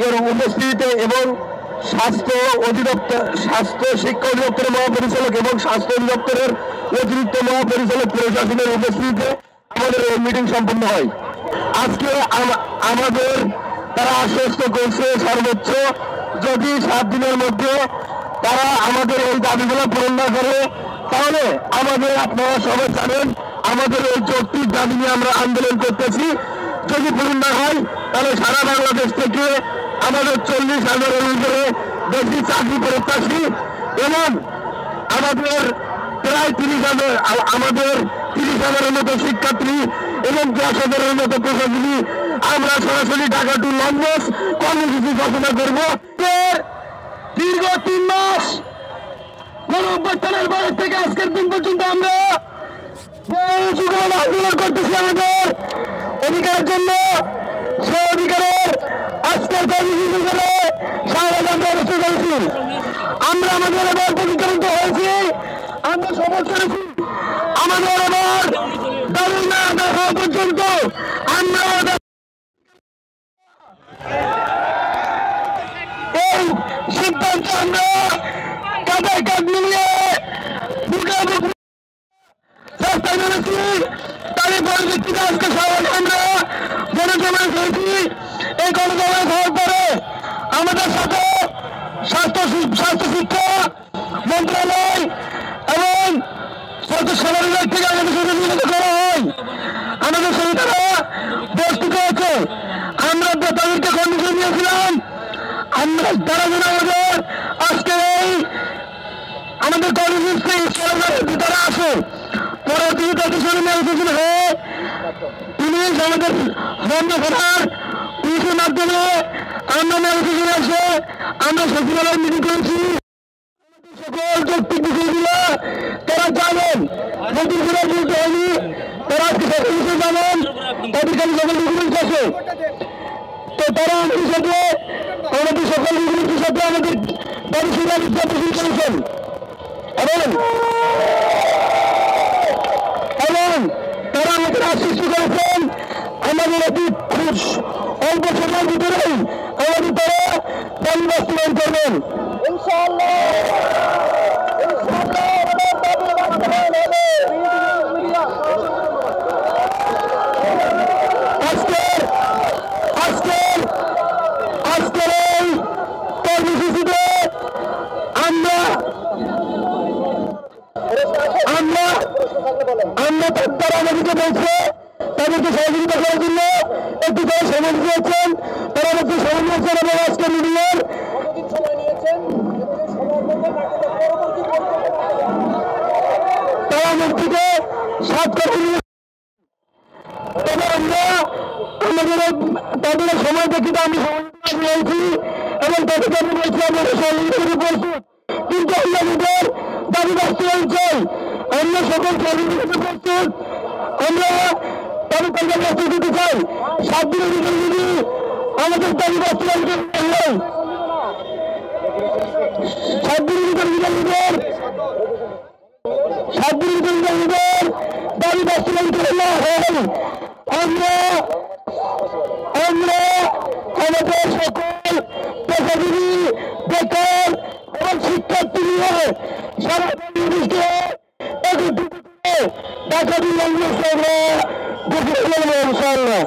এর উপস্থিতিতে এবং স্বাস্থ্য শিক্ষা অধিদপ্তরের মহাপরিচালক এবং স্বাস্থ্য অধিদপ্তরের অতিরিক্ত মহাপরিচালক প্রশাসনের উপস্থিতিতে আমাদের এই মিটিং সম্পন্ন হয়। আজকে আমাদের তারা আশ্বস্ত করছে সর্বোচ্চ যদি 7 দিনের মধ্যে তারা আমাদের এই দাবিগুলো পূরণ না করে তাহলে আমাদের, আপনারা সবাই জানেন, আমাদের এই যৌক্তিক দাবি নিয়ে আমরা আন্দোলন করতেছি। যদি পূরণ না হয় তাহলে সারা বাংলাদেশ থেকে আমাদের 40,000-এর উপরে বেশি চাকরি প্রত্যাশী এবং আমাদের প্রায় 30,000-এর মতো শিক্ষার্থী এবং 10,000-এর মতো পেশাজীবী আমরা সরাসরি ঢাকা টু লন্ডন কর্মসূচি ঘোষণা করব। দীর্ঘ 3 মাস গণঅভ্যুত্থানের পর থেকে আজকের দিন পর্যন্ত আমরা আন্দোলন করতেছি আমাদের অধিকারের জন্য। সেই অধিকারের আজকের কর্মসূচি করে ব্যবস্থা করেছি। আমরা আমাদের এবার প্রতিক্রান্ত হয়েছি, আমরা শপথ করেছি আমাদের এবার দাবি না আদায় হওয়া পর্যন্ত আমরা এই সিদ্ধান্ত আমরা কাঁধে কাঁধ মিলিয়ে চেষ্টা করেছি। তারই পরিপ্রেক্ষিতে আজকে সবাই আমরা গণজমায়েত হয়েছি। এই গণজমায়েত হওয়ার পরে আমাদের সাথে স্বাস্থ্য শিক্ষা মন্ত্রণালয় এবং স্বাস্থ্য সেবা বিভাগ থেকে আমাদের সাথে মিলিত করা হয়। আমাদের সাথে তারা বস্তু হয়েছে, আমরা তাদেরকে কন্ডিশন দিয়েছিলাম আমরা তারা যেন আমাদের আজকে এই আমাদের কর্মসূচি তারা আসে। পরবর্তীতে তাদের সঙ্গে মেলফিশন হয়ে পুলিশ আমাদের বন্ধ করার পুলিশের মাধ্যমে আমরা মেলফিশন এসে আমরা সচিবালয় মিটিং করেছি। সকল যৌক্তিক বিষয়গুলো তারা জানেন, নতুন করে বলতে হয়নি, তারা আজকে সকল বিষয় জানেন, তাদের কাছে সকল ডকুমেন্টস আছে। তো তারা আমাদের সাথে আমাদের সকল ডকুমেন্টের সাথে আমাদের দাবি করেছেন এবং তারা আমাদের আশ্বস্ত করেছেন আমাদের অতি খুব অল্প সময়ের ভিতরেই আমাদের তারা দাবি বাস্তবায়ন করবেন ইনশাআল্লাহ। আজকের এই কর্মসূচিতে আমরা তারা আমাদেরকে বলছে তাদেরকে সহযোগিতা করার জন্য একটু তারা সময় দিয়েছেন, তারা আমাদের সময় নিয়েছেন এবং আজকের মিটিংয়ের তারা আমার থেকে 7 কোটি তবে আমরা আমাদের তাদের সময় দেখিতে আমি বলছি এবং তাদেরকে আমি বলছি আমাদের সহযোগিতা প্রস্তুত, কিন্তু আমরা আমাদের দাবি বাস্তবায়ন চাই। আমরা সকল সহযোগিতা প্রস্তুত, আমরা তাদের তাদের বাস্তব দিতে চাই। 7 দিনের ভিতরে যদি আমাদের দাবি বাস্তবায়ন করতে হয় 7 দিনের ভিতরে দাবি বাস্তবায়ন করে না হয় আমরা আমাদের সকল পেশাজীবী বেকার এবং শিক্ষার্থী নিয়ে সারা বাংলাদেশকে একত্রিত করে ঢাকা বিভাগীয় ইনশাআল্লাহ।